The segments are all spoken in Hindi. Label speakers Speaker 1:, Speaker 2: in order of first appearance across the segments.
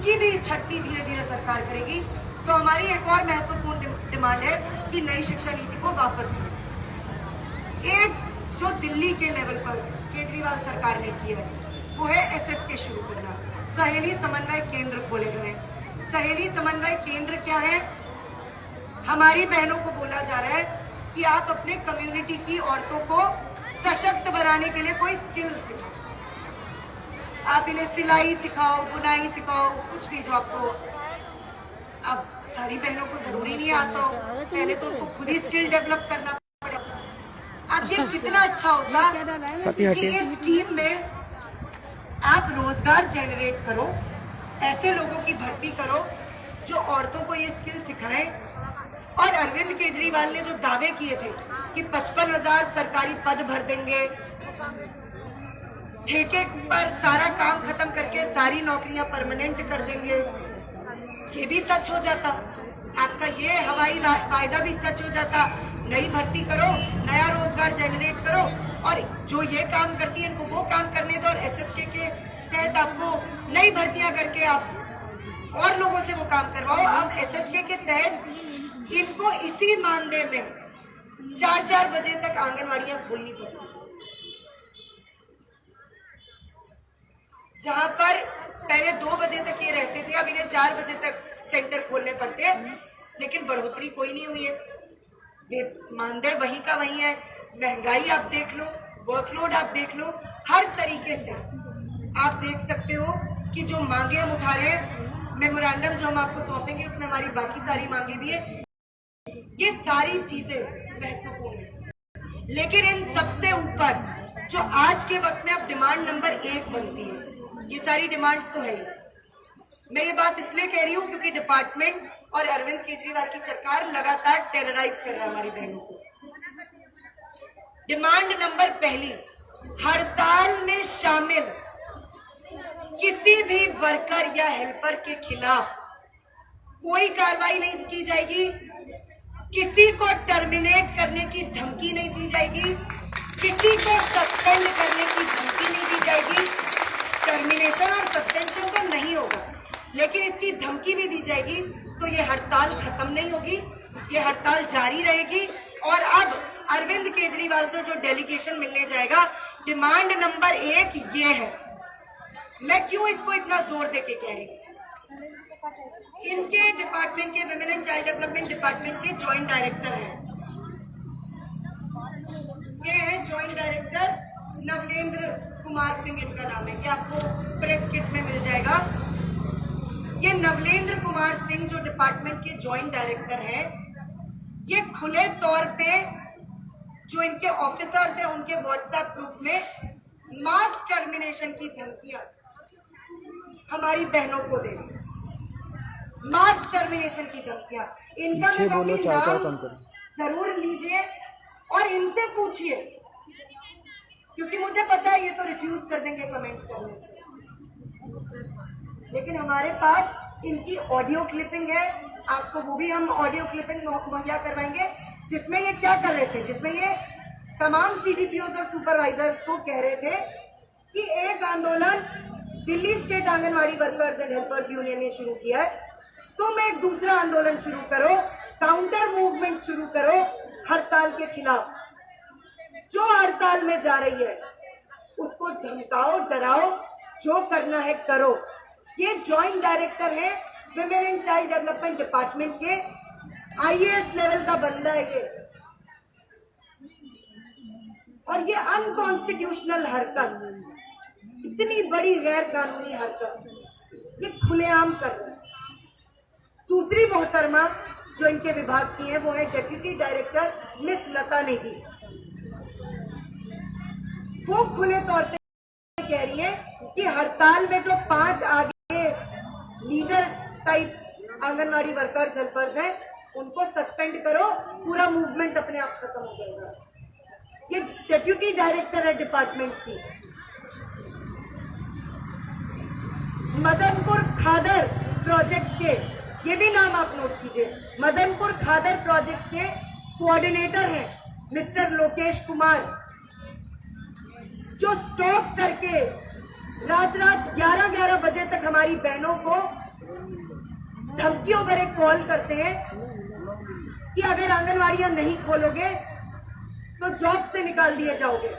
Speaker 1: उनकी भी छटनी धीरे धीरे सरकार करेगी। तो हमारी एक और महत्वपूर्ण डिमांड है कि नई शिक्षा नीति को वापस लें। एक जो दिल्ली के लेवल पर केजरीवाल सरकार ने किया है वो है SSK शुरू करना। सहेली समन्वय केंद्र खोले गए। सहेली समन्वय केंद्र क्या है? हमारी बहनों को बोला जा रहा है कि आप अपने कम्युनिटी की औरतों को सशक्त बनाने के लिए कोई स्किल सिखाओ। आप इन्हें सिलाई सिखाओ, बुनाई सिखाओ, कुछ भी जो आपको अब सारी बहनों को जरूरी नहीं आता हो, पहले तो उसको खुद ही स्किल डेवलप करना पड़ेगा। अब ये कितना अच्छा होता कि इस स्कीम में आप रोजगार जनरेट करो, ऐसे लोगों की भर्ती करो जो औरतों को ये स्किल सिखाएं। और अरविंद केजरीवाल ने जो दावे किए थे कि 55,000 सरकारी पद भर देंगे, ठेके पर सारा काम खत्म करके सारी नौकरियां परमानेंट कर देंगे, ये भी सच हो जाता। आपका ये हवाई वायदा भी सच हो जाता। नई भर्ती करो, नया रोजगार जनरेट करो और जो ये काम करती है इनको वो काम करने दो और SSK के तहत आपको नई भर्तियां करके आप और लोगों से वो काम करवाओ। अब SSK के तहत इनको इसी मानदेय में 4-4 बजे तक आंगनवाड़ियां खोलनी पड़ती, जहां पर पहले 2 बजे तक ये रहते थे, अब इन्हें 4 बजे तक सेंटर खोलने पड़ते हैं। लेकिन बढ़ोतरी कोई नहीं हुई है, मानदेय वही का वही है। महंगाई आप देख लो, वर्कलोड आप देख लो, हर तरीके से आप देख सकते हो कि जो मांगे हम उठा रहे हैं, मेमोरेंडम जो हम आपको सौंपेंगे उसमें हमारी बाकी सारी मांगे भी है। ये सारी चीजें महत्वपूर्ण है, लेकिन इन सबसे ऊपर जो आज के वक्त में अब डिमांड नंबर 1 बनती है, ये सारी डिमांड्स तो है। मैं ये बात इसलिए कह रही हूँ क्योंकि डिपार्टमेंट और अरविंद केजरीवाल की सरकार लगातार टेरराइज कर रहा है हमारी बहनों को। डिमांड नंबर पहली, हड़ताल में शामिल किसी भी वर्कर या हेल्पर के खिलाफ कोई कार्रवाई नहीं की जाएगी, किसी को टर्मिनेट करने की धमकी नहीं दी जाएगी, किसी को सस्पेंड करने की धमकी नहीं दी जाएगी। टर्मिनेशन और सस्पेंशन तो नहीं होगा, लेकिन इसकी धमकी भी दी जाएगी तो ये हड़ताल खत्म नहीं होगी, ये हड़ताल जारी रहेगी। और अब अरविंद केजरीवाल से जो डेलीगेशन मिलने जाएगा, डिमांड नंबर 1 ये है। मैं क्यों इसको इतना जोर देके कह रही हूँ? इनके डिपार्टमेंट के women and child development department के ज्वाइंट डायरेक्टर हैं, ये है ज्वाइंट डायरेक्टर नवलेंद्र कुमार सिंह, इनका नाम है, ये आपको प्रेस किट में मिल जाएगा। ये नवलेंद्र कुमार सिंह जो डिपार्टमेंट के ज्वाइंट डायरेक्टर हैं, ये खुले तौर पे जो इनके ऑफिसर्स हैं उनके व्हाट्सएप ग्रुप में मास टर्मिनेशन की धमकियां हमारी बहनों को दे रही, मास टर्मिनेशन की धमकियां। इनका नाम जरूर लीजिए और इनसे पूछिए, क्योंकि मुझे पता है ये तो रिफ्यूज कर देंगे कमेंट करने से, लेकिन हमारे पास इनकी ऑडियो क्लिपिंग है, आपको वो भी हम ऑडियो क्लिपिंग मुहैया करवाएंगे, जिसमें ये क्या कर रहे थे, जिसमें ये तमाम CDPOs और सुपरवाइजर्स को कह रहे थे कि एक आंदोलन Delhi state anganwadi workers and helpers union ने शुरू किया है, तुम एक दूसरा आंदोलन शुरू करो, काउंटर मूवमेंट शुरू करो हड़ताल के खिलाफ। जो हड़ताल में जा रही है उसको धमकाओ, डराओ, जो करना है करो। ये ज्वाइंट डायरेक्टर है women and child development department के, IAS लेवल का बंदा है ये, और ये अनकॉन्स्टिट्यूशनल हरकत, इतनी बड़ी गैर कानूनी हरकत ये खुलेआम कर रहे हैं। दूसरी मोहतरमा जो इनके विभाग की है वो है डेप्यूटी डायरेक्टर मिस लता नेगी। वो खुले तौर पे कह रही है कि हड़ताल में जो 5 आगे leader type anganwadi workers helpers हैं उनको सस्पेंड करो, पूरा मूवमेंट अपने आप खत्म हो जाएगा। ये डेप्यूटी डायरेक्टर है डिपार्टमेंट की। मदनपुर खादर प्रोजेक्ट के, ये भी नाम आप नोट कीजिए, मदनपुर खादर प्रोजेक्ट के कोऑर्डिनेटर हैं मिस्टर लोकेश कुमार, जो स्टॉप करके रात 11-11 बजे तक हमारी बहनों को धमकियों भरे कॉल करते हैं कि अगर आंगनवाड़ियां नहीं खोलोगे तो जॉब से निकाल दिए जाओगे।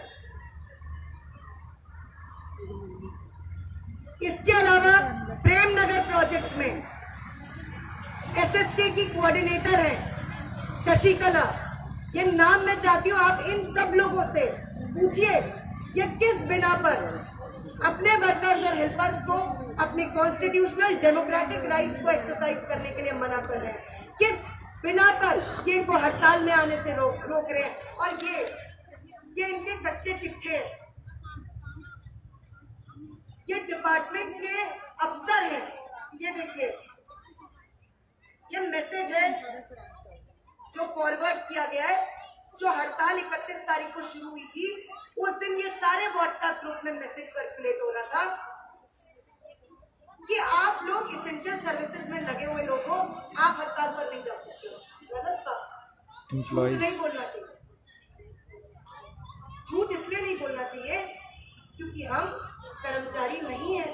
Speaker 1: इसके अलावा प्रेमनगर प्रोजेक्ट में एसएसके की कोऑर्डिनेटर है शशिकला, ये नाम मैं चाहती हूँ आप इन सब लोगों से पूछिए ये किस बिना पर अपने वर्कर्स और हेल्पर्स को अपने कॉन्स्टिट्यूशनल डेमोक्रेटिक राइट्स को एक्सरसाइज करने के लिए मना कर रहे हैं, किस बिना पर ये इनको हड़ताल में आने से रोक रहे हैं। और ये इनके कच्चे चिट्ठे हैं, ये डिपार्टमेंट के अफसर हैं। ये देखिए ये मैसेज है जो फॉरवर्ड किया गया है, जो हड़ताल 31 तारीख को शुरू हुई थी, उस दिन ये सारे व्हाट्सएप ग्रुप में मैसेज सर्कुलेट हो रहा था कि आप लोग इसेंशियल सर्विसेज में लगे हुए लोग हो, आप हड़ताल पर नहीं जा सकते हो। गलत बात, झूठ नहीं बोलना चाहिए। झूठ इसलिए नहीं बोलना चाहिए क्योंकि हम कर्मचारी नहीं है।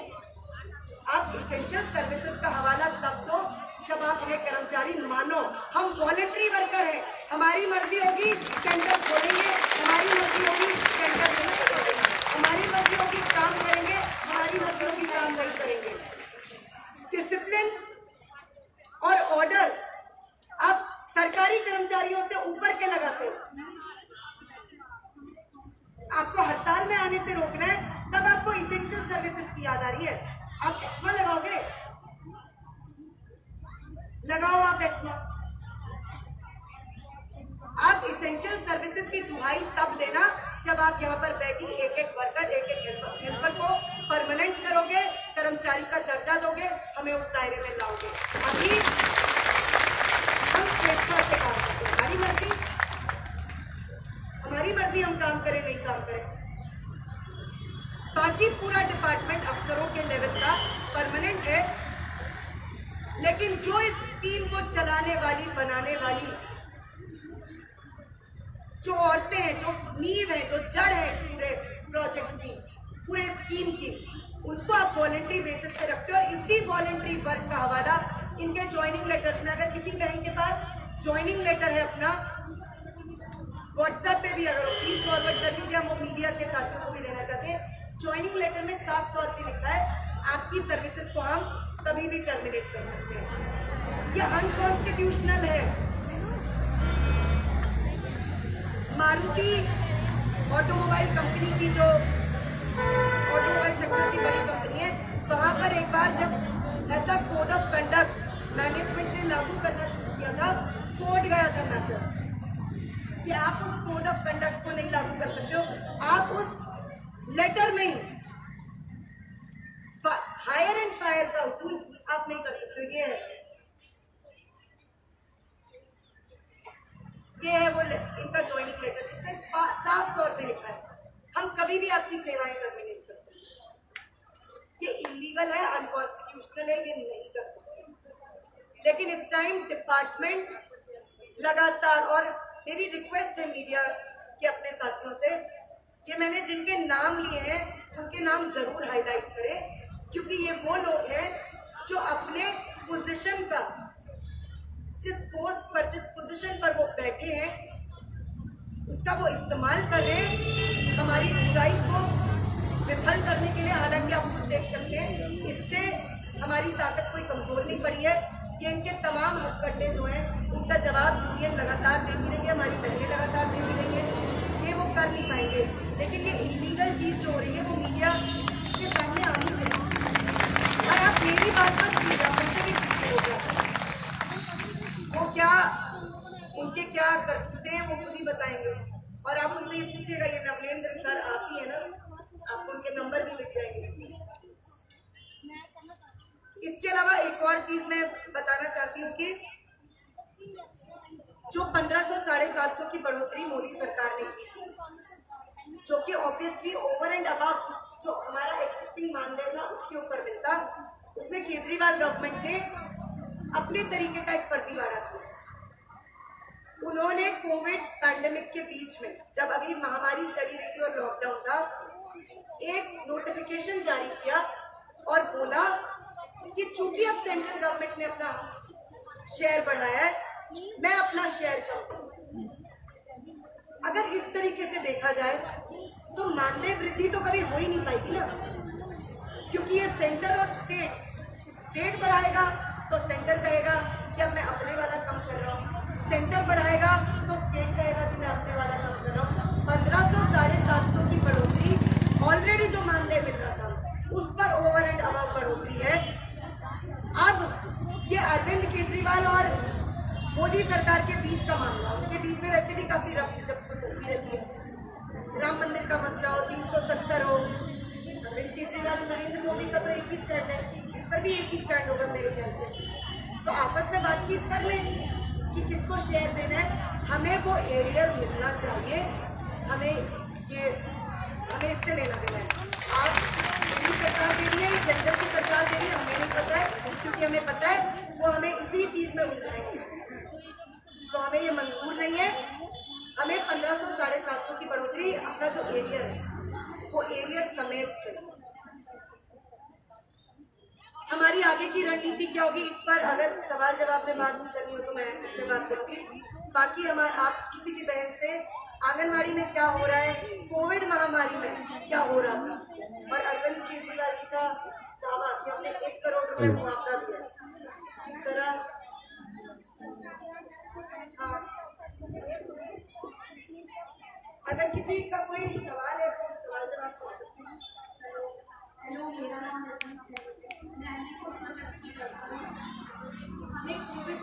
Speaker 1: आप इसेंशियल सर्विसेज का हवाला तब दो जब आप हमें कर्मचारी मानो। हम वॉलंटरी वर्कर हैं, हमारी मर्जी होगी सेंटर खोलेंगे, हमारी मर्जी होगी सेंटर नहीं खोलेंगे, हमारी मर्जी होगी काम करेंगे, हमारी मर्जी होगी काम नहीं करेंगे। डिसिप्लिन और ऑर्डर आप सरकारी कर्मचारियों से ऊपर के लगाते हो। आपको हड़ताल में आने से रोकना है, तब आपको इसेंशियल सर्विसेज की याद आ रही है। आप एस्मा लगाओगे, लगाओ आप एस्मा। आप इसेंशियल सर्विसेज की दुहाई तब देना जब आप यहाँ पर बैठी एक एक वर्कर, एक एक हेल्पर को परमानेंट करोगे, कर्मचारी का दर्जा दोगे, हमें उस दायरे में लाओगे। अभी हम स्वेच्छा से काम करते हैं, हमारी मर्जी हम काम करें नहीं काम करें। बाकी पूरा डिपार्टमेंट अफसरों के लेवल का परमानेंट है, लेकिन जो इस टीम को चलाने वाली, बनाने वाली जो औरतें हैं, जो नींव है, जो जड़ है पूरे प्रोजेक्ट की, पूरे स्कीम की, उनको आप वॉलंटरी बेसिस पे रखते हो। और इसी वॉलंटरी वर्क का हवाला इनके ज्वाइनिंग लेटर्स में, अगर किसी बहन के पास ज्वाइनिंग लेटर है अपना, व्हाट्सएप पे भी अगर प्लीज फॉरवर्ड कर दीजिए, हम वो मीडिया के साथियों को भी देना चाहते हैं। ज्वाइनिंग लेटर में साफ तौर पे लिखा है आपकी सर्विसेज को हम कभी भी टर्मिनेट कर सकते हैं। यह अनकॉन्स्टिट्यूशनल है। मारुति ऑटोमोबाइल कंपनी की, जो ऑटोमोबाइल सेक्टर की बड़ी कंपनी है, वहां पर एक बार जब ऐसा कोड ऑफ कंडक्ट मैनेजमेंट ने लागू करना शुरू किया था, कोर्ट गया था मैटर कि आप उस कोड ऑफ कंडक्ट को नहीं लागू कर सकते हो। आप उस लेटर में ही हायर एंड फायर का उसूल आप नहीं कर सकते। ये है वो इनका ज्वाइनिंग लेटर, जिसमें साफ तौर पे लिखा है हम कभी भी आपकी सेवाएं टर्मिनेट कर सकते। ये इलीगल है, अनकॉन्स्टिट्यूशनल है, ये नहीं कर सकते। लेकिन इस टाइम डिपार्टमेंट लगातार, और मेरी रिक्वेस्ट है मीडिया के अपने साथियों से कि मैंने जिनके नाम लिए हैं उनके नाम जरूर हाईलाइट करें, क्योंकि ये वो लोग हैं जो अपने पोजीशन का, जिस पोस्ट पर, जिस पोजीशन पर वो बैठे हैं, उसका वो इस्तेमाल कर रहे हैं हमारी बुराई को विफल करने के लिए। हालांकि आप खुद देख सकते हैं इससे हमारी ताकत कोई कमजोर नहीं पड़ी है। ये इनके तमाम हथकंडे जो हैं उनका जवाब यूनियन लगातार देती रही है, हमारी बहनें लगातार देती रही है, ये वो कर नहीं पाएंगे। लेकिन ये इलीगल चीज जो हो रही है वो मीडिया के सामने आनी चाहिए। और आप मेरी बात पर उनसे भी पीछे हो जाते हैं, वो क्या, उनके क्या करते हैं वो खुद ही बताएंगे। और आप उनसे ये पूछेगा, ये नवलेंद्र सर आप ही है ना, आपको उनके नंबर भी मिल जाएंगे। इसके अलावा एक और चीज मैं बताना चाहती हूँ कि जो 1500 750 की बढ़ोतरी मोदी सरकार ने की थी, जो कि ऑब्वियसली ओवर एंड अबव जो हमारा एक्सिस्टिंग मानदेय था उसके ऊपर मिलता, उसमें केजरीवाल गवर्नमेंट ने अपने तरीके का एक फर्जीवाड़ा किया। उन्होंने कोविड पैंडेमिक के बीच में, जब अभी महामारी चली रही थी और लॉकडाउन था, एक नोटिफिकेशन जारी किया और बोला कि चूंकि अब सेंट्रल गवर्नमेंट ने अपना शेयर बढ़ाया है, मैं अपना शेयर करूं। अगर इस तरीके से देखा जाए तो मानदेय वृद्धि तो कभी हो ही नहीं पाएगी ना, क्योंकि ये सेंटर और स्टेट बढ़ाएगा तो सेंटर कहेगा कि अब मैं अपने वाला कम कर रहा हूँ, सेंटर बढ़ाएगा तो स्टेट कहेगा कि मैं अपने वाला कम कर रहा हूँ। 1500 750 की बढ़ोतरी ऑलरेडी जो मानदेय मिल रहा था उस पर ओवर एंड अबव बढ़ोतरी है। अब ये अरविंद केजरीवाल और मोदी सरकार के बीच का मामला, उनके बीच में वैसे भी काफी रफ्त जब तो चलती रहती है। राम मंदिर का मसला हो, 370 हो, अरविंद केजरीवाल नरेंद्र मोदी का तो एक ही स्टैंड है, इस पर भी एक ही स्टैंड होगा मेरे ख्याल से। तो आपस में बातचीत कर लें कि किसको शेयर देना है। हमें वो एरियर मिलना चाहिए, हमें इससे लेना देना है। आप दिल्ली सरकार दे रही है, केंद्र की सरकार दे रही है, हमें नहीं पता है, क्योंकि हमें पता है वो हमें इसी चीज में उलझाएंगे, तो हमें ये मंजूर नहीं है। हमें 1500 750 की बढ़ोतरी अपना जो एरियर है वो एरियर समेत चाहिए। हमारी आगे की रणनीति क्या होगी, इस पर अगर सवाल जवाब में बात करनी हो तो मैं इससे बात करूंगी। बाकी आप किसी भी बहन से आंगनबाड़ी में क्या हो रहा है, कोविड महामारी में क्या हो रहा था, और अरविंद केजरीवाल जी का दावा कि हमने 1 करोड़ रुपए मुआवजा दिया, इस तरह अगर किसी का कोई सवाल है तो सवाल जवाब कर सकते हैं।
Speaker 2: हेलो, मेरा नाम मैं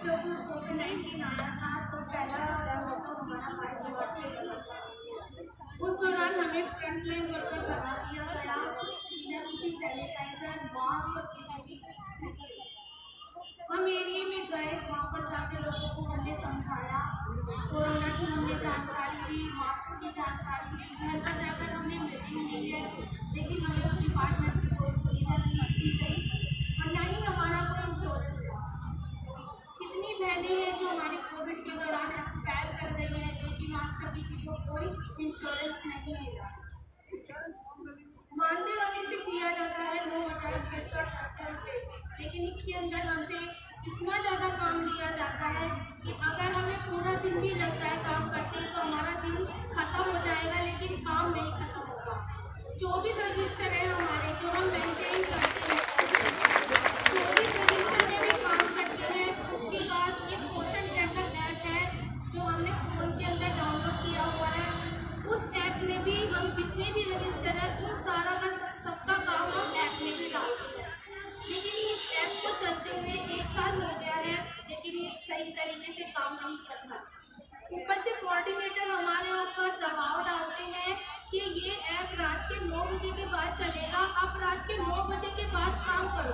Speaker 2: जब कोविड-19 आया था तो पहला हमारा 22 मार्च से उस दौरान हमें फ्रंट लाइन वर्कर बना दिया गया, बिना किसी सैनिटाइजर मास्क। हम एरिया में गए, वहाँ पर जाके लोगों को हमने समझाया, कोरोना की हमने जानकारी दी, मास्क की जानकारी दी। घर पर जाकर हमने मीटिंग ली है, लेकिन हमें उस डिपार्टमेंट से कोई सुविधा नहीं दी गई और न ही हमारा कोई इंश्योरेंस था। कितनी बहनें हैं जो हमारी कोविड के दौरान एक्सपायर कर गई हैं, लेकिन आज तक किसी को कोई इंश्योरेंस नहीं मिला। मानदेय हमें से किया जाता है 9,678 रुपये, लेकिन इसके अंदर हमसे इतना ज़्यादा काम लिया जाता है कि अगर हमें पूरा दिन भी लग जाए काम करते तो हमारा दिन खत्म हो जाएगा, लेकिन काम नहीं खत्म होगा। 24 रजिस्टर है हमारे जो हम मेंटेन करते हैं, 24 रजिस्टर में भी काम करते हैं। उसके बाद एक पोषण ट्रैकर ऐप है जो हमने फ़ोन के अंदर डाउनलोड किया हुआ है, उस ऐप में भी हम जितने भी रजिस्टर है उन सारा का सबका काम हम ऐप में भी डालते हैं। लेकिन इस ऐप को चलते हुए 1 साल हो गया है, लेकिन ये सही तरीके से काम नहीं करता। ऊपर से कोऑर्डिनेटर हमारे ऊपर दबाव डालते हैं कि ये ऐप रात के 9 बजे के बाद चलेगा, आप रात के 9 बजे के बाद काम करो।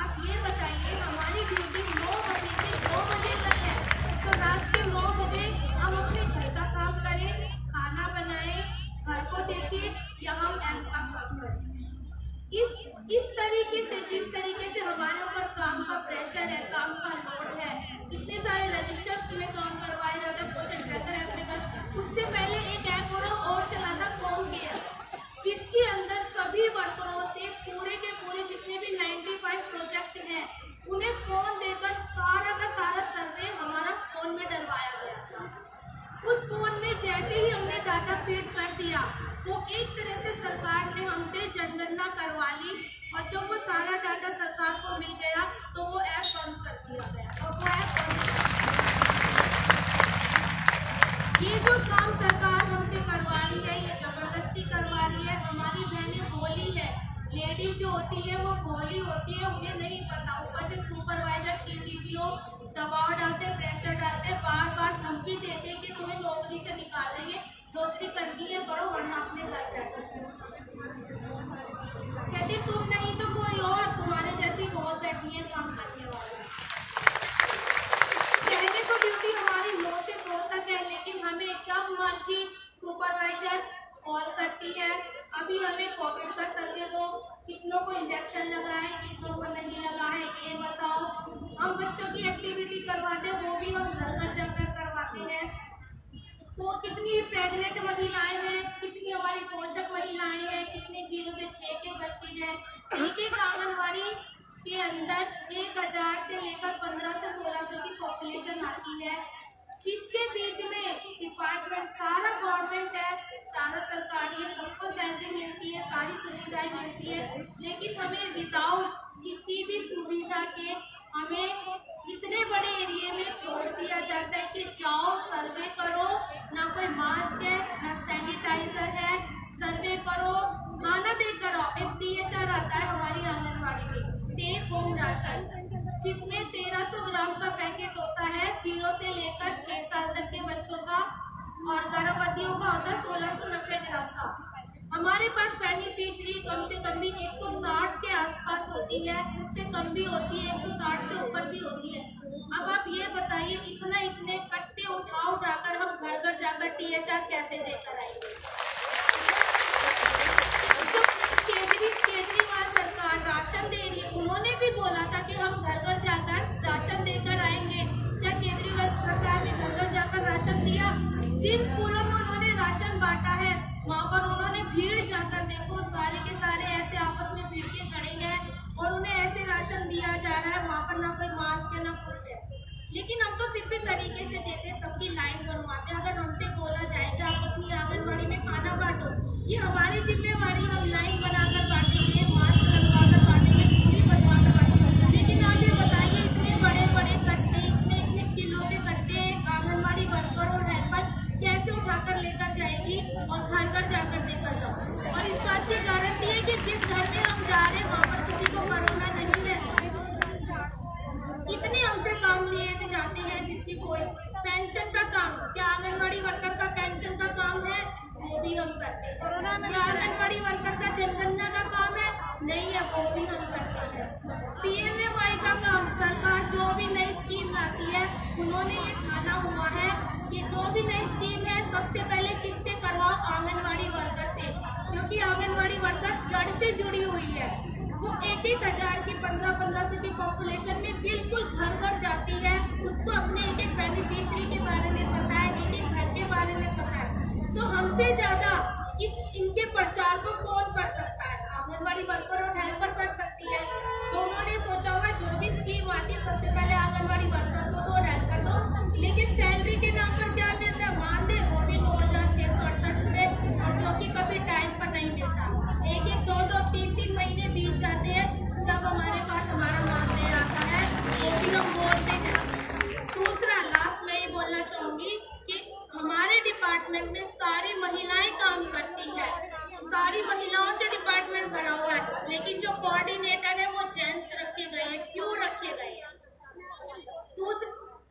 Speaker 2: आप ये बताइए, हमारी ड्यूटी 9 बजे से 2 बजे तक है, तो रात के 9 बजे हम अपने घर का काम करें, खाना बनाएं, घर को देखें या हम ऐप का काम करें। इस तरीके से, जिस तरीके से हमारे ऊपर काम का प्रेशर है, काम का लोड है, इतने सारे रजिस्टर में काम करवाए जाते हैं पोषण ट्रैकर ऐप में कर। उससे पहले एक ऐप और चला था कॉम केयर, जिसके अंदर सभी वर्करों से पूरे के पूरे जितने भी 95 प्रोजेक्ट हैं उन्हें फोन देकर सारा का सारा सर्वे हमारा फोन में डलवाया गया था। उस फोन में जैसे ही हमने डाटा फीड कर दिया, वो एक तरह से सरकार ने हमसे जनगणना करवा ली, और जब वो सारा डाटा सरकार को मिल गया तो वो ऐप बंद कर दिया गया और वो ऐप बंद कर दिया। ये जो काम सरकार हमसे करवा रही है, ये जबरदस्ती करवा रही है। हमारी बहनें भोली है, लेडीज जो होती है वो भोली होती है, उन्हें नहीं पता। ऊपर से सुपरवाइजर CTPO दबाव डालते, प्रेशर डालते, बार बार धमकी देते कि तुम्हें नौकरी से निकाल देंगे, नौकरी करनी है करो वरना अपने घर जाकर। कहते तुम नहीं तो कोई और तुम्हारे जैसी बहुत बैठी है काम करने वाला। कहने को ड्यूटी हमारी 9 से 2 तक है, लेकिन हमें जब मर्जी सुपरवाइजर कॉल करती है। अभी हमें कोविड का सर्वे दो, कितनों को इंजेक्शन लगा है, कितनों को नहीं लगा है, ये बताओ। हम बच्चों की एक्टिविटी करवाते हैं, वो भी हम घर घर जाकर करवाते हैं। तो कितनी प्रेग्नेंट महिलाएं हैं, कितनी हमारी पोषक महिलाएं हैं, कितने 0 से 6 के बच्चे हैं। एक आंगनबाड़ी के अंदर 1000 से लेकर 15 से 1600 की पॉपुलेशन आती है, जिसके बीच में डिपार्टमेंट सारा गवर्नमेंट है, सारा सरकारी है, सबको सैलरी मिलती है, सारी सुविधाएं मिलती है, लेकिन हमें विदाउट किसी भी सुविधा के हमें इतने बड़े एरिया में छोड़ दिया जाता है कि जाओ सर्वे करो, ना कोई मास्क है ना सैनिटाइजर है, सर्वे करो, खाना देकर आओ। एक DHR आता है हमारी आंगनबाड़ी में, टेक होम राशन, जिसमें 1300 ग्राम का पैकेट होता है 0 से लेकर 6 साल तक के बच्चों का, और गर्भवतियों का होता है 1690 ग्राम का। हमारे पास बेनिफिशियरी कम से कम भी 160 के आसपास होती है, उससे कम भी होती है, 160 से ऊपर भी होती है। अब आप ये बताइए, इतने कट्टे उठाकर हम घर घर जाकर DHR कैसे देकर आएंगे? केजरीवाल सरकार राशन दे रही है, उन्होंने भी बोला था कि हम घर घर जाकर राशन देकर आएंगे। क्या केजरीवाल सरकार ने घर घर जाकर राशन दिया? जिन स्कूलों में उन्होंने राशन बांटा है वहाँ पर उन्होंने भीड़ जाकर, देखो सारे के सारे ऐसे आपस में भीड़ के खड़े हैं और उन्हें ऐसे राशन दिया जा रहा है, वहाँ पर ना कोई मास्क है ना कुछ है। लेकिन हम तो फिर भी तरीके से देते, सबकी लाइन बनवाते। अगर हमसे बोला जाएगा आप अपनी आंगनबाड़ी में खाना बांटो, ये हमारी जिम्मेवारी, हम लाइन बनाकर बांटेंगे, मास्क लगवाकर बांटेंगे, पूरी बनवाकर बांटेंगे। लेकिन आप ये बताइए, इतने बड़े बड़े कट्टे, इतने किलो के कट्टे आंगनबाड़ी वर्कर और हेल्पर कैसे उठाकर लेकर जाएगी और घर घर जाकर लेकर जाओ? और इस बात की गारंटी है कि जिस घर में हम जा रहे हैं वहाँ पर किसी को कोरोना नहीं है। इतने हमसे काम लिए जाते हैं जिसकी कोई पेंशन का काम, क्या आंगनबाड़ी वर्कर का पेंशन का काम है? वो भी हम करते हैं। क्या आंगनबाड़ी वर्कर का जनगणना का काम है? नहीं है, वो भी हम करते हैं। PMAY का काम, सरकार जो भी नई स्कीम लाती है उन्होंने ये ठाना हुआ है कि जो भी नई स्कीम है सबसे पहले किससे करवाओ? आंगनबाड़ी वर्कर से, क्योंकि आंगनबाड़ी वर्कर जड़ से जुड़ी हुई है। वो 1,000 की 1500 की पॉपुलेशन में बिल्कुल घर घर जाती है, उसको अपने एक बेनिफिशियरी के बारे में पता है, एक घर के बारे में पता है। तो हमसे ज्यादा इनके प्रचार को कौन कर सकता है? आंगनबाड़ी वर्कर और हेल्पर कर सकती है। तो उन्होंने सोचा होगा जो भी स्कीम आती है सबसे पहले आंगनबाड़ी वर्कर को दो और हेल्पर दो, लेकिन सैलरी के नाम पर क्या मिलता है? मानदेय, वो भी 9,668 रुपए, और जो कि कभी टाइम पर नहीं मिलता। एक 2 3 महीने बीत जाते हैं जब हमारे पास हमारा मानदेय आता है, वो भी हम बोलते हैं। दूसरा, लास्ट में ये बोलना चाहूंगी कि हमारे डिपार्टमेंट में सारी महिलाएं काम करती है, सारी महिलाओं से डिपार्टमेंट भरा हुआ है, लेकिन जो कोऑर्डिनेटर है वो जेंट्स रखे गए हैं। क्यों रखे गए हैं?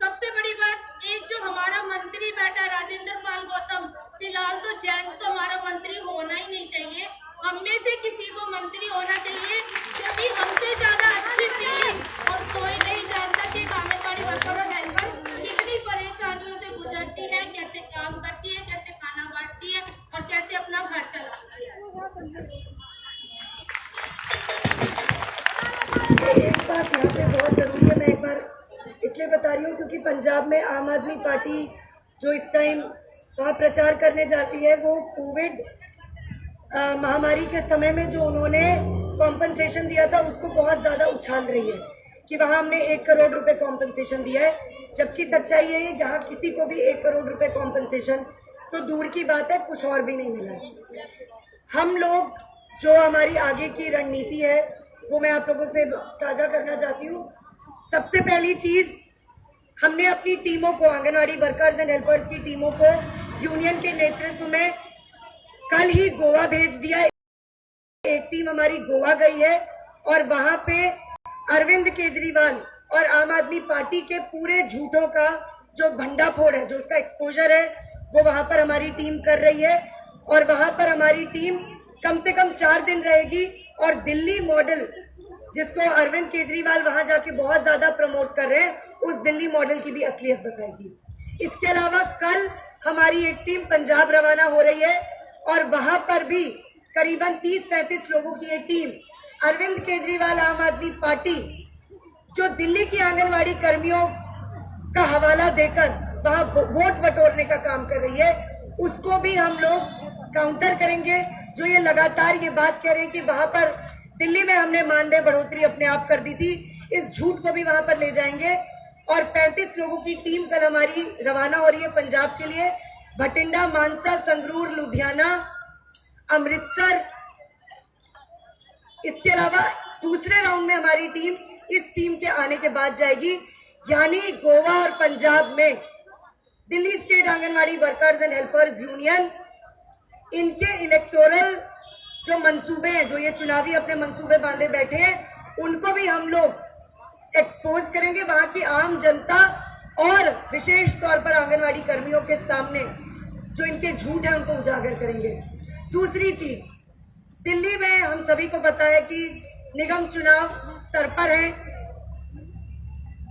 Speaker 2: सबसे बड़ी बात, एक जो हमारा मंत्री बैठा राजेंद्र पाल गौतम, फिलहाल तो जेंट्स तो हमारा मंत्री होना ही नहीं चाहिए। हम में से किसी को मंत्री होना चाहिए, क्योंकि हमसे ज्यादा अच्छी फीलिंग और कोई नहीं जानता कि आंगनबाड़ी वर्कर और हेल्पर कितनी परेशानियों से गुजरती है, कैसे काम करती है, कैसे खाना बांटती है और कैसे अपना घर चलाती है।
Speaker 1: एक बात यहाँ पे बहुत जरूरी है, मैं एक बार इसलिए बता रही हूँ क्योंकि पंजाब में आम आदमी पार्टी जो इस टाइम वहाँ प्रचार करने जाती है, वो कोविड महामारी के समय में जो उन्होंने कॉम्पनसेशन दिया था उसको बहुत ज्यादा उछाल रही है कि वहाँ हमने 1 करोड़ रुपए कॉम्पनसेशन दिया है, जबकि सच्चाई ये है यहाँ किसी को भी 1 करोड़ रुपए कॉम्पनसेशन तो दूर की बात है, कुछ और भी नहीं मिला है। हम लोग जो हमारी आगे की रणनीति है वो मैं आप लोगों से साझा करना चाहती हूँ। सबसे पहली चीज, हमने अपनी टीमों को, आंगनवाड़ी वर्कर्स एंड हेल्पर्स की टीमों को यूनियन के नेतृत्व में कल ही गोवा भेज दिया। एक टीम हमारी गोवा गई है और वहां पे अरविंद केजरीवाल और आम आदमी पार्टी के पूरे झूठों का जो भंडाफोड़ है, जो उसका एक्सपोजर है, वो वहां पर हमारी टीम कर रही है। और वहां पर हमारी टीम कम से कम 4 दिन रहेगी और दिल्ली मॉडल, जिसको अरविंद केजरीवाल वहां जाके बहुत ज्यादा प्रमोट कर रहे हैं, उस दिल्ली मॉडल की भी असलियत बताएगी। इसके अलावा कल हमारी एक टीम पंजाब रवाना हो रही है और वहां पर भी करीबन 30-35 लोगों की एक टीम अरविंद केजरीवाल आम आदमी पार्टी जो दिल्ली की आंगनवाड़ी कर्मियों का हवाला देकर वहां वोट बटोरने का काम कर रही है, उसको भी हम लोग काउंटर करेंगे। जो ये लगातार ये बात कह रहे हैं कि वहां पर दिल्ली में हमने मानदेय बढ़ोतरी अपने आप कर दी थी, इस झूठ को भी वहां पर ले जाएंगे। और 35 लोगों की टीम कल हमारी रवाना हो रही है पंजाब के लिए। भटिंडा, मानसा, संगरूर, लुधियाना, अमृतसर, इसके अलावा दूसरे राउंड में हमारी टीम इस टीम के आने के बाद जाएगी। यानी गोवा और पंजाब में Delhi state anganwadi workers and helpers union, इनके इलेक्टोरल जो मंसूबे हैं, जो ये चुनावी अपने मंसूबे बांधे बैठे हैं, उनको भी हम लोग एक्सपोज करेंगे। वहां की आम जनता और विशेष तौर पर आंगनवाड़ी कर्मियों के सामने जो इनके झूठ है उनको उजागर करेंगे। दूसरी चीज, दिल्ली में हम सभी को पता है कि निगम चुनाव सर पर है।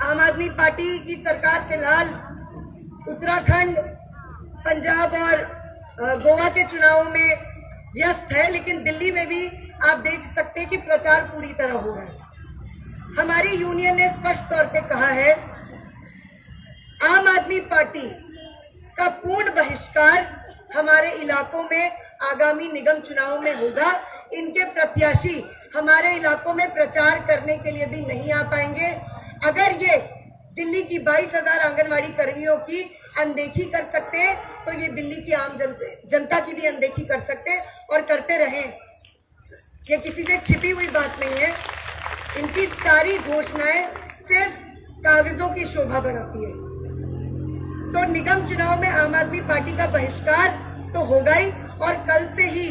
Speaker 1: आम आदमी पार्टी की सरकार फिलहाल उत्तराखंड, पंजाब और गोवा के चुनावों में व्यस्त है, लेकिन दिल्ली में भी आप देख सकते हैं कि प्रचार पूरी तरह हो रहा है। हमारी यूनियन ने स्पष्ट तौर पे कहा है, आम आदमी पार्टी का पूर्ण बहिष्कार हमारे इलाकों में आगामी निगम चुनावों में होगा। इनके प्रत्याशी हमारे इलाकों में प्रचार करने के लिए भी नहीं आ पाएंगे। अगर ये दिल्ली की 22,000 आंगनवाड़ी कर्मियों की अनदेखी कर सकते हैं, तो ये दिल्ली की आम जनता की भी अनदेखी कर सकते हैं और करते रहें। ये किसी से छिपी हुई बात नहीं है। इनकी सारी घोषणाएं सिर्फ कागजों की शोभा बढ़ाती है। तो निगम चुनाव में आम आदमी पार्टी का बहिष्कार तो होगा ही, और कल से ही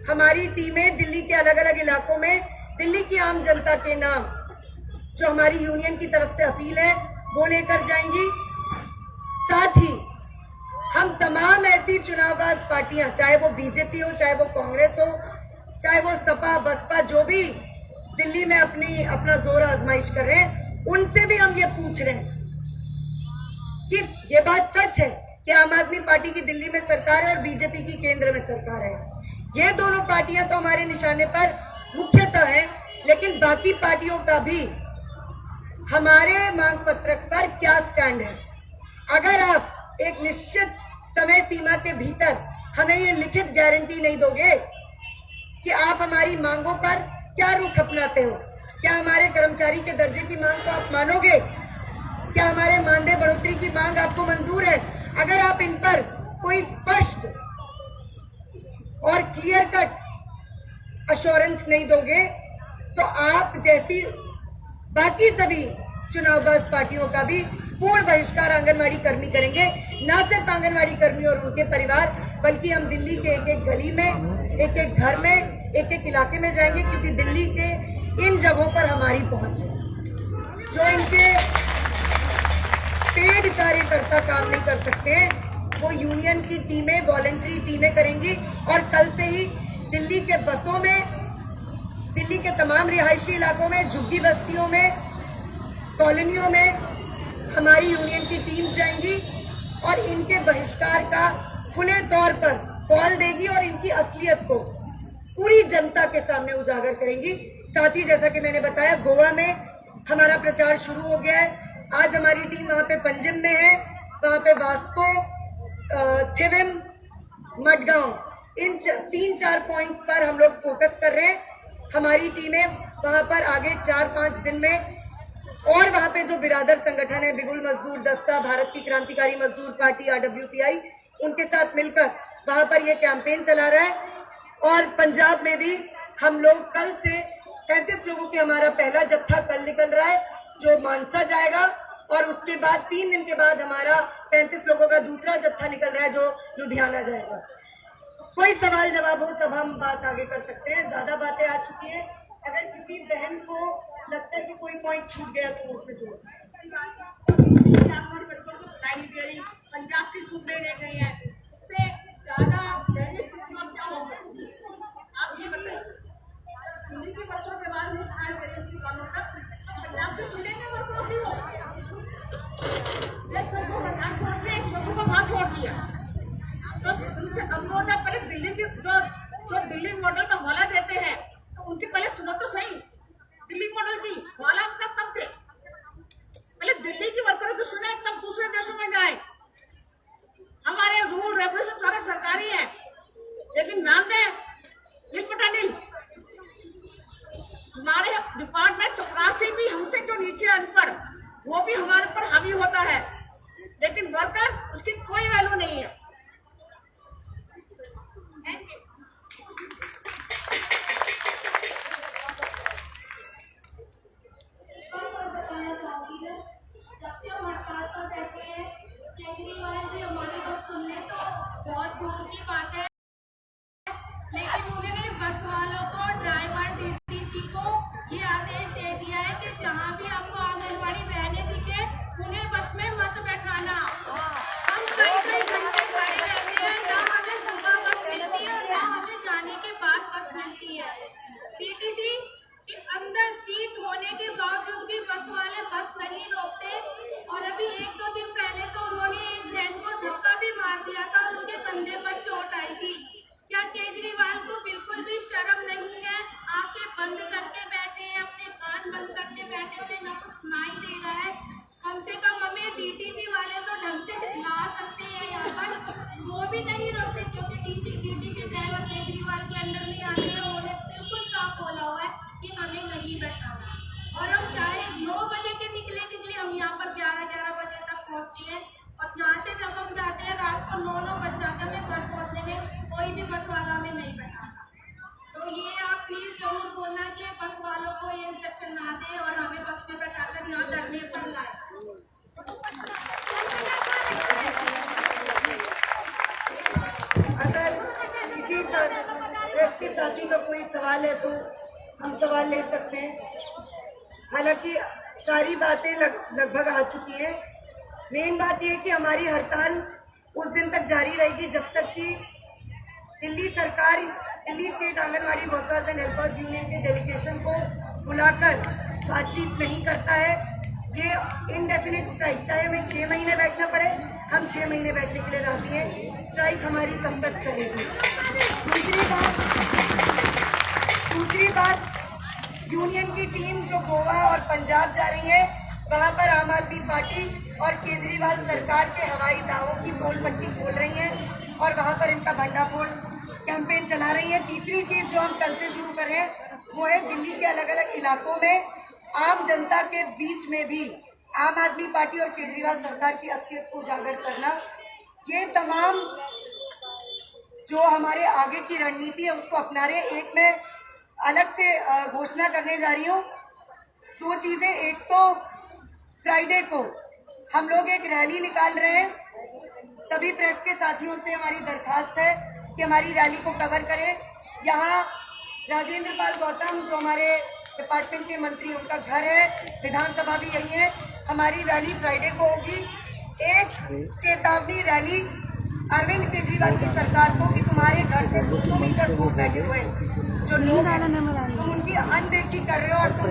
Speaker 1: हमारी टीमें दिल्ली के अलग अलग इलाकों में दिल्ली की आम जनता के नाम जो हमारी यूनियन की तरफ से अपील है वो लेकर जाएंगी। साथ ही हम तमाम ऐसी चुनावबाज पार्टियां, चाहे वो बीजेपी हो, चाहे वो कांग्रेस हो, चाहे वो सपा बसपा, जो भी दिल्ली में अपना जोर आजमाइश कर रहे हैं, उनसे भी हम ये पूछ रहे हैं कि ये बात सच है कि आम आदमी पार्टी की दिल्ली में सरकार है और बीजेपी की केंद्र में सरकार है। ये दोनों पार्टियां तो हमारे निशाने पर मुख्यतः है, लेकिन बाकी पार्टियों का भी हमारे मांग पत्रक पर क्या स्टैंड है। अगर आप एक निश्चित समय सीमा के भीतर हमें ये लिखित गारंटी नहीं दोगे कि आप हमारी मांगों पर क्या रुख अपनाते हो, क्या हमारे कर्मचारी के दर्जे की मांग को आप मानोगे, क्या हमारे मानदेय बढ़ोतरी की मांग आपको मंजूर है, अगर आप इन पर कोई स्पष्ट और क्लियर कट अश्योरेंस नहीं दोगे, तो आप जैसी बाकी सभी चुनावबाज पार्टियों का भी पूर्ण बहिष्कार आंगनवाड़ी कर्मी करेंगे। न सिर्फ आंगनवाड़ी कर्मी और उनके परिवार, बल्कि हम दिल्ली के एक एक गली में, एक एक घर में, एक एक इलाके में जाएंगे, क्योंकि दिल्ली के इन जगहों पर हमारी पहुंच है। जो इनके पेड कार्यकर्ता काम नहीं कर सकते, वो यूनियन की टीमें, वॉलंटरी टीमें करेंगी। और कल से ही दिल्ली के बसों में, दिल्ली के तमाम रिहायशी इलाकों में, झुग्गी बस्तियों में, कॉलोनियों में हमारी यूनियन की टीम जाएंगी और इनके बहिष्कार का खुले तौर पर कॉल देगी और इनकी असलियत को पूरी जनता के सामने उजागर करेंगी। साथ ही जैसा कि मैंने बताया, गोवा में हमारा प्रचार शुरू हो गया है। आज हमारी टीम वहां पे पंजिम में है, वहां पे वास्को, थिविम, मडगांव, इन 3-4 पॉइंट्स पर हम लोग फोकस कर रहे हैं। हमारी टीमें वहां पर आगे 4-5 दिन में, और वहां पे जो बिरादर संगठन है, बिगुल मजदूर दस्ता, भारत की क्रांतिकारी मजदूर पार्टी RWPI, उनके साथ मिलकर वहां पर ये कैंपेन चला रहा है। और पंजाब में भी हम लोग कल से 35 लोगों के हमारा पहला जत्था कल निकल रहा है, जो मानसा जाएगा, और उसके बाद 3 दिन के बाद हमारा 35 लोगों का दूसरा जत्था निकल रहा है, जो लुधियाना जाएगा। कोई सवाल जवाब हो तब हम बात आगे कर सकते हैं। ज्यादा बातें आ चुकी हैं। अगर किसी बहन को लगता है कि कोई पॉइंट छूट गया तो उससे जोड़।
Speaker 2: पंजाब की सूबे रह गई है, उससे ज्यादा क्या हो सकती है, आप ये बताइए। दिल्ली के वर्करों के बाद पंजाब के सूबे के वर्करों की हो, को बात छोड़ दिया। तो उनसे अनुरोध है, पहले दिल्ली की जो दिल्ली मॉडल का हवाला देते हैं, तो उनकी पहले सुनो तो सही। दिल्ली मॉडल की हवाला तब थे, पहले दिल्ली की वर्करों की सुने, तब दूसरे देशों में जाए। हमारे रूल रेगुलेशन सारे सरकारी है, लेकिन नाम दे नील पटा नील।
Speaker 3: भी हमारे पर हावी होता है, लेकिन वर्कर उसकी कोई वैल्यू नहीं है। Thank you.
Speaker 2: बताना चाहूंगी मैं, जब से हम हड़ताल पर बैठे हैं, केजरीवाल जी हमारी बात सुनने तो बहुत दूर की बात है, लेकिन उन्होंने बस वालों को, ड्राइवर, डीटीसी को ये आदेश दे दिया है कि जहाँ भी आपको आंगनबाड़ी बहनें दिखे उन्हें बस में मत बैठाना। हम कई कई घंटे खड़े रहते हैं, ना हमें सुबह बस मिलती है, ना हमें जाने के बाद बस मिलती है। डीटीसी के अंदर सीट होने के बावजूद भी बस वाले बस नहीं रोकते। और अभी 1-2 दिन पहले तो उन्होंने एक बहन को धक्का भी मार दिया था और उनके कंधे पर चोट आई थी। क्या केजरीवाल को बिल्कुल भी शर्म नहीं है? आंखें बंद करके बैठे हैं, अपने कान बंद करके बैठे, उन्हें ना कुछ सुनाई दे रहा है। कम से कम हमें डीटीसी वाले तो ढंग से ला सकते हैं यहाँ पर, वो भी नहीं रोकते, क्योंकि डीटीसी ड्राइवर केजरीवाल के अंडर में आते हैं। उन्होंने बिल्कुल साफ बोला हुआ है कि हमें नहीं बैठाना, और हम चाहे 9 बजे के निकले हम यहाँ पर 11-11 बजे तक पहुँचते हैं, और यहाँ से जब हम जाते हैं रात को 9 बज जाते हैं, हमें घर पहुँचने में कोई भी बस वाला हमें नहीं बैठाता। तो ये आप प्लीज जरूर बोलना कि बस वालों को ये इंस्ट्रक्शन ना दें और हमें बस में बैठाकर यहाँ धरने पर लाए।
Speaker 1: अगर किसी प्रेस के साथी का कोई सवाल है तो हम सवाल ले सकते हैं। हालांकि सारी बातें लगभग आ चुकी हैं। मेन बात यह है कि हमारी हड़ताल उस दिन तक जारी रहेगी जब तक कि दिल्ली सरकार Delhi state anganwadi workers and helpers union के डेलीगेशन को बुलाकर बातचीत नहीं करता है। ये इनडेफिनिट स्ट्राइक, चाहे हमें 6 महीने बैठना पड़े, हम 6 महीने बैठने के लिए राजी हैं। स्ट्राइक हमारी कब तक चलेगी। दूसरी बात, यूनियन की टीम जो गोवा और पंजाब जा रही है, वहां पर आम आदमी पार्टी और केजरीवाल सरकार के हवाई दावों की पोल पट्टी खोल रही है और वहां पर इनका भंडाफोड़ कैंपेन चला रही है। तीसरी चीज जो हम कल से शुरू कर रहे हैं वो है दिल्ली के अलग अलग इलाकों में आम जनता के बीच में भी आम आदमी पार्टी और केजरीवाल सरकार की असलियत को उजागर करना। ये तमाम जो हमारे आगे की रणनीति है उसको अपना रहे। एक मैं अलग से घोषणा करने जा रही हूँ। 2 चीजें, एक तो फ्राइडे को हम लोग एक रैली निकाल रहे हैं। सभी प्रेस के साथियों से हमारी दरखास्त है कि हमारी रैली को कवर करें। यहाँ राजेंद्र पाल गौतम जो हमारे डिपार्टमेंट के मंत्री, उनका घर है, विधानसभा भी यही है। हमारी रैली फ्राइडे को होगी। एक चेतावनी रैली अरविंद केजरीवाल की सरकार को कि तुम्हारे घर से 200 मीटर दूर बैठे हुए जो लोग हैं तुम उनकी अनदेखी कर रहे हो और तुम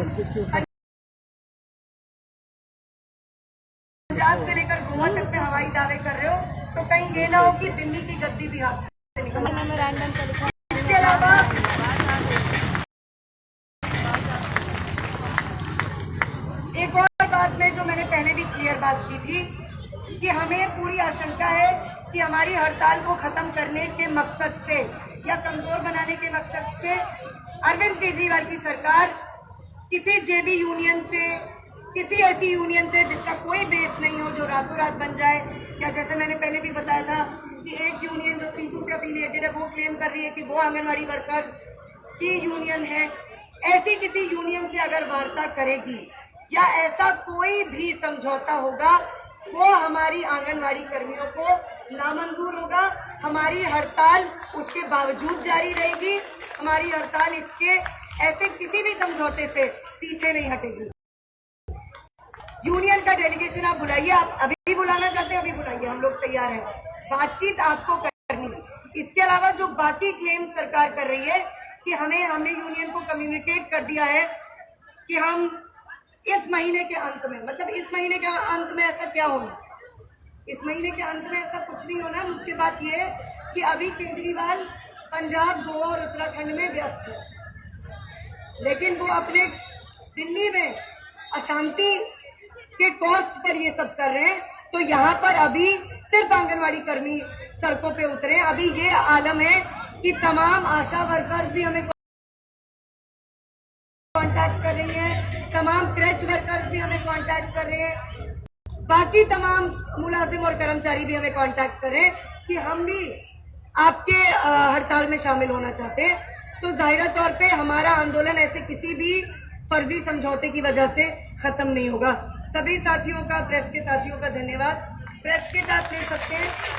Speaker 1: पंजाब से लेकर गोवा तक के हवाई दावे कर रहे हो, तो कहीं ये ना हो कि दिल्ली की गद्दी भी हाथ से निकल जाए। इसके अलावा एक और बात में जो मैंने पहले भी क्लियर बात की थी कि हमें पूरी आशंका है कि हमारी हड़ताल को खत्म करने के मकसद से या कमजोर बनाने के मकसद से अरविंद केजरीवाल की सरकार किसी जेबी यूनियन से, किसी ऐसी यूनियन से जिसका कोई बेस नहीं हो, जो रातों रात बन जाए, या जैसे मैंने पहले भी बताया था कि एक यूनियन जो सिंधु से अफिलिएटेड है वो क्लेम कर रही है कि वो आंगनवाड़ी वर्कर की यूनियन है, ऐसी किसी यूनियन से अगर वार्ता करेगी या ऐसा कोई भी समझौता होगा वो हमारी आंगनवाड़ी कर्मियों को नामंजूर होगा। हमारी हड़ताल उसके बावजूद जारी रहेगी। हमारी हड़ताल इसके ऐसे किसी भी समझौते से पीछे नहीं हटेगी। यूनियन का डेलीगेशन आप बुलाइए, आप अभी बुलाना चाहते हैं अभी बुलाइए, हम लोग तैयार हैं। बातचीत आपको करनी। इसके अलावा जो बाकी क्लेम सरकार कर रही है कि हमने यूनियन को कम्युनिकेट कर दिया है कि हम इस महीने के अंत में, मतलब इस महीने के अंत में ऐसा क्या होना, इस महीने के अंत में ऐसा कुछ नहीं होना। मुख्य बात यह है कि अभी केजरीवाल पंजाब, गोवा और उत्तराखंड में व्यस्त है, लेकिन वो अपने दिल्ली में अशांति के कॉस्ट पर ये सब कर रहे हैं। तो यहाँ पर अभी सिर्फ आंगनवाड़ी कर्मी सड़कों पे उतरे। अभी ये आलम है कि तमाम आशा वर्कर्स भी हमें कांटेक्ट कर रही हैं, तमाम क्रेच वर्कर्स भी हमें कांटेक्ट कर रहे हैं। बाकी तमाम मुलाजिम और कर्मचारी भी हमें कांटेक्ट करें कि हम भी आपके हड़ताल में शामिल होना चाहते हैं, तो जाहिर तौर पे हमारा आंदोलन ऐसे किसी भी फर्जी समझौते की वजह से खत्म नहीं होगा। सभी साथियों का, प्रेस के साथियों का धन्यवाद। प्रेस किट आप ले सकते हैं।